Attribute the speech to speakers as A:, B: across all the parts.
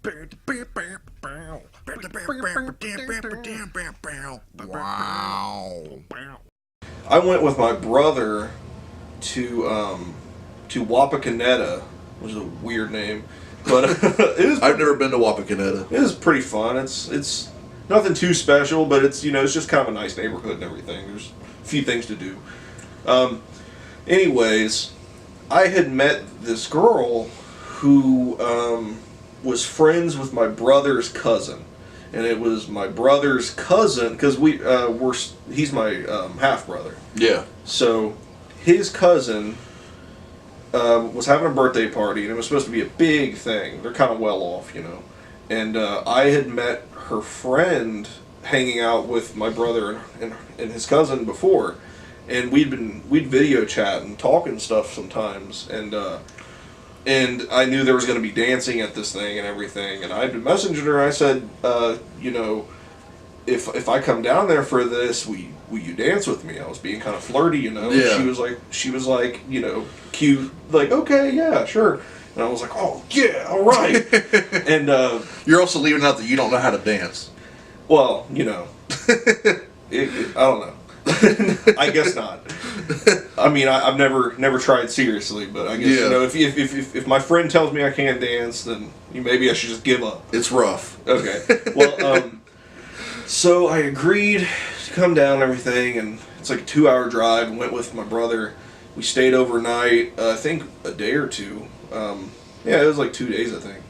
A: Wow.
B: I went with my brother to Wapakoneta, which is a weird name, but
A: I've never been to Wapakoneta.
B: It was pretty fun. It's nothing too special, but it's it's just kind of a nice neighborhood and everything. There's a few things to do. Anyways, I had met this girl who was friends with my brother's cousin, and it was my brother's cousin because he's my half brother.
A: Yeah.
B: So his cousin was having a birthday party, and it was supposed to be a big thing. They're kind of well off, And I had met her friend hanging out with my brother and his cousin before, and we'd video chat and talking stuff sometimes, and I knew there was going to be dancing at this thing and everything, and I had messaged her. I said, if I come down there for this, will you dance with me? I was being kind of flirty,
A: Yeah.
B: She was like, cute, like, okay, yeah, sure. And I was like, oh yeah, all right. And
A: You're also leaving out that you don't know how to dance.
B: well, I don't know. I guess not. I mean, I've never tried seriously, but I guess if my friend tells me I can't dance, then maybe I should just give up.
A: It's rough.
B: Okay. Well, so I agreed to come down and everything, and it's like a 2-hour drive. And went with my brother. We stayed overnight. I think a day or two. Yeah, it was like 2 days, I think.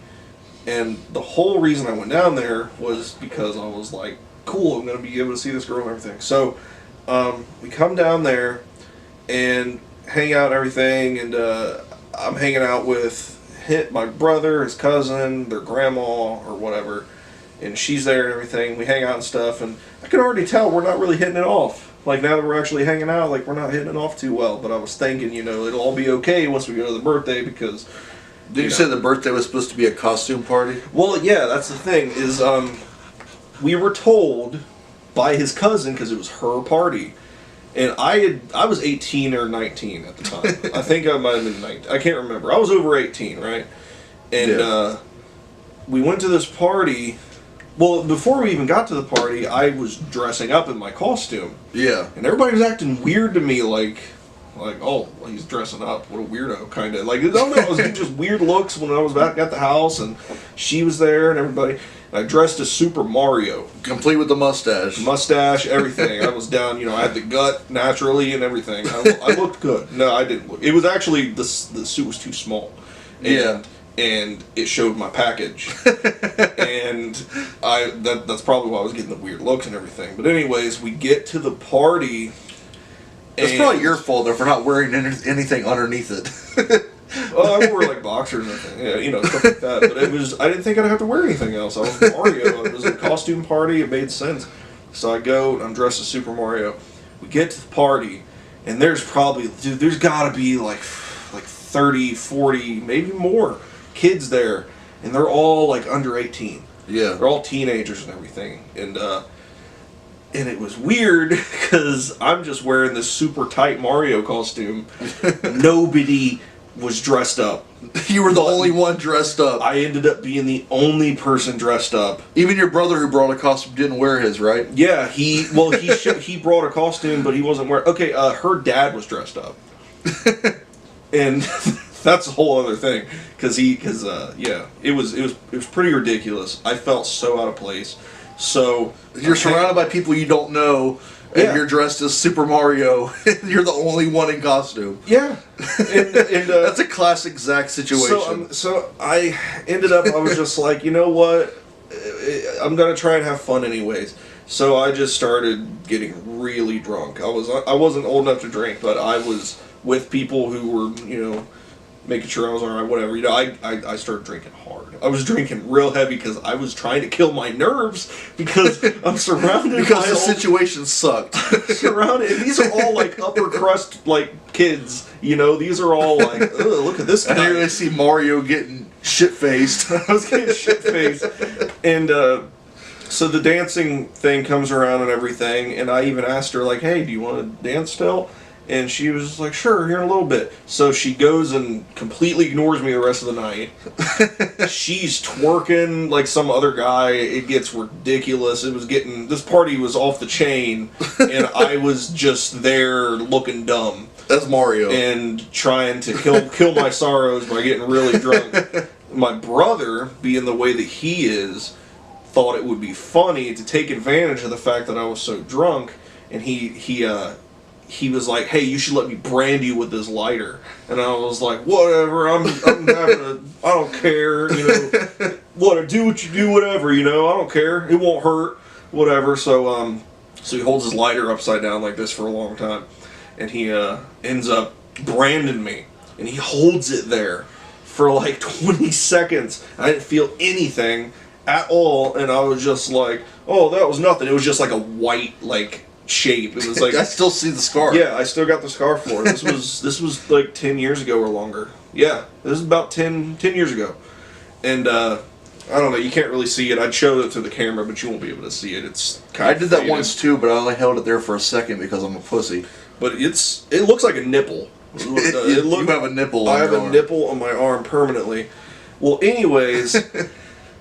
B: And the whole reason I went down there was because I was like, cool, I'm gonna be able to see this girl and everything. So we come down there and hang out and everything, and I'm hanging out with my brother, his cousin, their grandma, or whatever, and she's there and everything. We hang out and stuff, and I can already tell we're not really hitting it off. Like, now that we're actually hanging out, like, we're not hitting it off too well. But I was thinking, it'll all be okay once we go to the birthday, because...
A: Did you say the birthday was supposed to be a costume party?
B: Well, yeah, that's the thing, is, we were told by his cousin, because it was her party, and I was 18 or 19 at the time. I think I might have been 19. I can't remember. I was over 18, right? And we went to this party. Well, before we even got to the party, I was dressing up in my costume.
A: Yeah.
B: And everybody was acting weird to me, like, oh, he's dressing up. What a weirdo, kind of. Like, I don't know, I was getting just weird looks when I was back at the house, and she was there, and everybody. I dressed as Super Mario.
A: Complete with the mustache.
B: Mustache, everything. I was down, I had the gut naturally and everything. I looked good. No, I didn't look. It was actually, the suit was too small. And it showed my package. And that's probably why I was getting the weird looks and everything. But anyways, we get to the party.
A: It's probably your fault if we're not wearing anything underneath it.
B: Well, I wore like boxers and stuff like that. But I didn't think I'd have to wear anything else. I was Mario. It was a costume party. It made sense. So I go, and I'm dressed as Super Mario. We get to the party, and there's gotta be like 30, 40, maybe more kids there, and they're all like under 18.
A: Yeah.
B: They're all teenagers and everything. And it was weird because I'm just wearing this super tight Mario costume. Nobody was dressed up.
A: You were the only one dressed up.
B: I ended up being the only person dressed up.
A: Even your brother who brought a costume didn't wear his, right?
B: Yeah, he brought a costume, but he wasn't wearing. Okay, her dad was dressed up, and that's a whole other thing. It was pretty ridiculous. I felt so out of place. So
A: you're surrounded by people you don't know, and you're dressed as Super Mario, and you're the only one in costume.
B: Yeah, and
A: that's a classic Zach situation.
B: So I ended up. I was just like, you know what? I'm gonna try and have fun anyways. So I just started getting really drunk. I wasn't old enough to drink, but I was with people who were making sure I was alright, whatever. I started drinking hard. I was drinking real heavy because I was trying to kill my nerves because I'm surrounded
A: because the situation sucked.
B: Surrounded. And these are all like upper crust like kids. These are all like, ugh, look at this guy.
A: And here I see Mario getting shit faced.
B: I was getting shit faced. And so the dancing thing comes around and everything, and I even asked her like, hey, do you want to dance still? And she was just like, sure, here in a little bit. So she goes and completely ignores me the rest of the night. She's twerking like some other guy. It gets ridiculous. This party was off the chain, and I was just there looking dumb.
A: That's Mario.
B: And trying to kill my sorrows by getting really drunk. My brother, being the way that he is, thought it would be funny to take advantage of the fact that I was so drunk, and he was like, hey, you should let me brand you with this lighter. And I was like, whatever, I'm I don't care, do what you do, whatever, I don't care, it won't hurt, whatever. So he holds his lighter upside down like this for a long time, and he ends up branding me, and he holds it there for like 20 seconds. I didn't feel anything at all, and I was just like, oh, that was nothing. It was just like a white, like, shape. It was like
A: I still see the scar.
B: Yeah, I still got the scar for it. This was like 10 years ago or longer. Yeah, this is about 10 years ago. And I don't know, you can't really see it. I'd show it to the camera, but you won't be able to see it. It's
A: I did that once too, but I only held it there for a second because I'm a pussy.
B: But it looks like a nipple.
A: You have a nipple on
B: I have
A: your
B: a
A: arm.
B: nipple on my arm permanently. Well, anyways,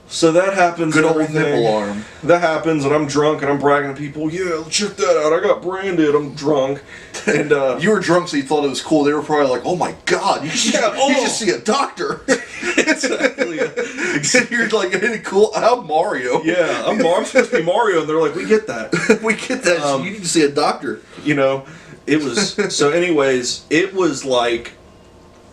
B: so that happens.
A: Good
B: and
A: old
B: everything.
A: nipple arm.
B: That happens, and I'm drunk, and I'm bragging to people. Yeah, check that out. I got branded. I'm drunk, and
A: you were drunk, so you thought it was cool. They were probably like, "Oh my god, you should see a doctor."
B: exactly.
A: You're like, "Ain't it cool? I'm Mario."
B: Yeah, I'm supposed to be Mario, and they're like, "We get that.
A: We get that. You need to see a doctor."
B: It was so. Anyways, it was like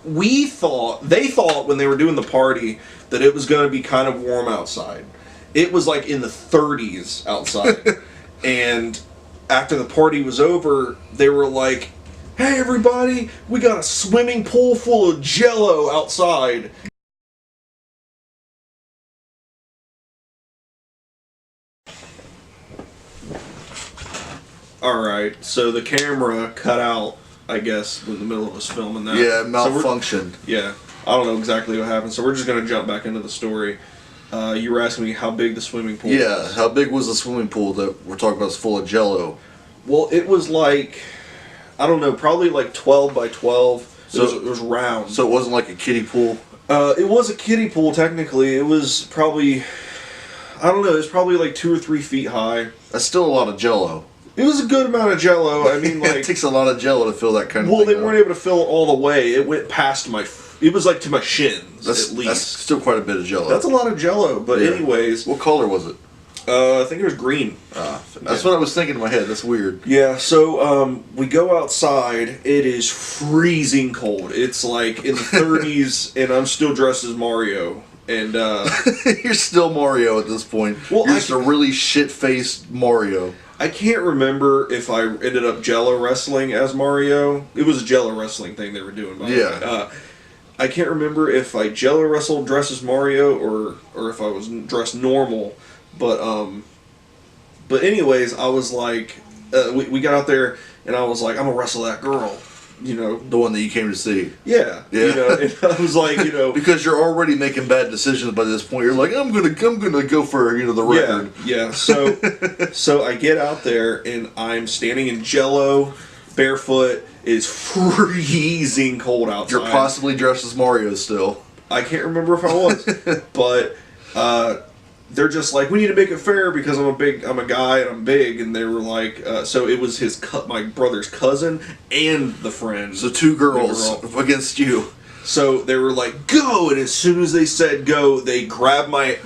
B: they thought when they were doing the party that it was going to be kind of warm outside. It was like in the 30s outside. And after the party was over, they were like, hey everybody, we got a swimming pool full of jell-o outside. Alright, so the camera cut out, I guess, in the middle of us filming that.
A: Yeah, it malfunctioned.
B: Yeah, I don't know exactly what happened, so we're just going to jump back into the story. You were asking me how big the swimming pool was.
A: Yeah, how big was the swimming pool that we're talking about is full of jell-o?
B: Well, it was like, I don't know, probably like 12 by 12. So it was round.
A: So it wasn't like a kiddie pool?
B: It was a kiddie pool, technically. It was probably, I don't know, it was probably like 2 or 3 feet high.
A: That's still a lot of jell-o.
B: It was a good amount of jell-o. I mean, like...
A: It takes a lot of jell-o to fill that kind of
B: Well,
A: thing
B: they
A: up.
B: weren't able to fill it all the way. It went past my... It was like to my shins, at least.
A: That's still quite a bit of jell-o.
B: That's a lot of jell-o, but anyways...
A: What color was it?
B: I think it was green.
A: That's what I was thinking in my head. That's weird.
B: Yeah, so we go outside. It is freezing cold. It's like in the 30s, and I'm still dressed as Mario. And
A: You're still Mario at this point.
B: Well,
A: You're just a really shit-faced Mario.
B: I can't remember if I ended up jell-o wrestling as Mario. It was a jell-o wrestling thing they were doing, by the way. I can't remember if I jell-o wrestled dressed as Mario or if I was dressed normal. But anyways, I was like, we got out there, and I was like, I'm gonna wrestle that girl.
A: The one that you came to see.
B: Yeah. And I was like,
A: because you're already making bad decisions by this point. You're like, I'm gonna go for the record.
B: Yeah. So I get out there and I'm standing in jell-o, barefoot. It's freezing cold outside.
A: You're possibly dressed as Mario still.
B: I can't remember if I was, but they're just like, we need to make it fair because I'm a guy and I'm big, and they were like, so it was my brother's cousin and the friend.
A: So 2 girls against you.
B: So they were like, go, and as soon as they said go, they grabbed my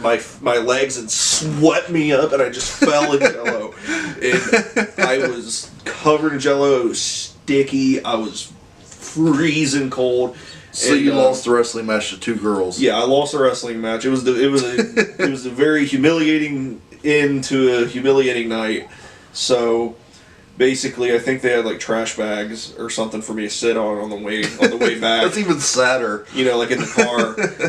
B: legs and swept me up, and I just fell in jell-o. And I was covered in jell-o, it was sticky, I was freezing cold.
A: So you lost the wrestling match to 2 girls.
B: Yeah, I lost the wrestling match. It was a very humiliating end to a humiliating night. So basically, I think they had like trash bags or something for me to sit on the way back.
A: That's even sadder.
B: Like in the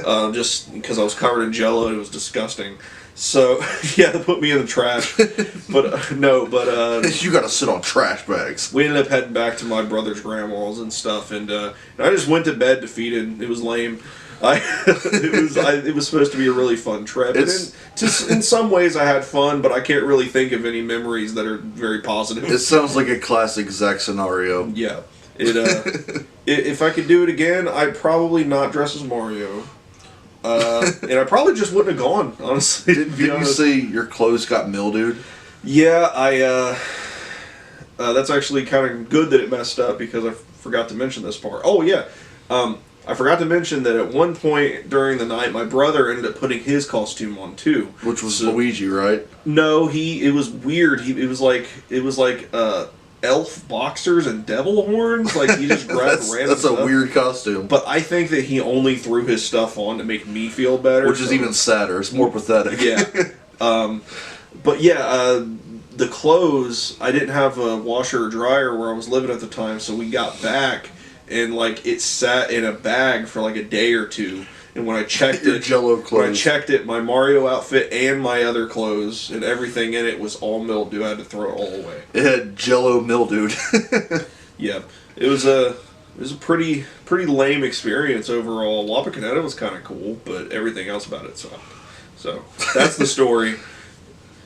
B: car, just because I was covered in jell-o and it was disgusting. So yeah, they put me in the trash. But
A: you got to sit on trash bags.
B: We ended up heading back to my brother's grandma's and stuff, and I just went to bed defeated. It was lame. It was supposed to be a really fun trip. And in some ways I had fun, but I can't really think of any memories that are very positive.
A: It sounds like a classic Zach scenario.
B: Yeah. If I could do it again, I'd probably not dress as Mario. And I probably just wouldn't have gone, honestly.
A: Didn't you see your clothes got mildewed?
B: Yeah, that's actually kind of good that it messed up because I forgot to mention this part. Oh, yeah. I forgot to mention that at one point during the night, my brother ended up putting his costume on too.
A: Which was Luigi, right?
B: No, it was weird. It was like elf boxers and devil horns. Like he just grabbed random
A: That's
B: stuff.
A: a weird costume.
B: But I think that he only threw his stuff on to make me feel better.
A: Which is even sadder. It's more pathetic.
B: Yeah. But yeah, the clothes, I didn't have a washer or dryer where I was living at the time, so we got back and like it sat in a bag for like a day or two. And when I checked
A: Your jell-o clothes.
B: When I checked it, my Mario outfit and my other clothes and everything in it was all mildew. I had to throw it all away.
A: It had jell-o mildewed.
B: Yeah, it was a pretty lame experience overall. Wapakoneta was kind of cool, but everything else about it sucked. So that's the story.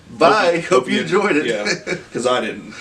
A: Bye. Hope you enjoyed it.
B: Yeah, because I didn't.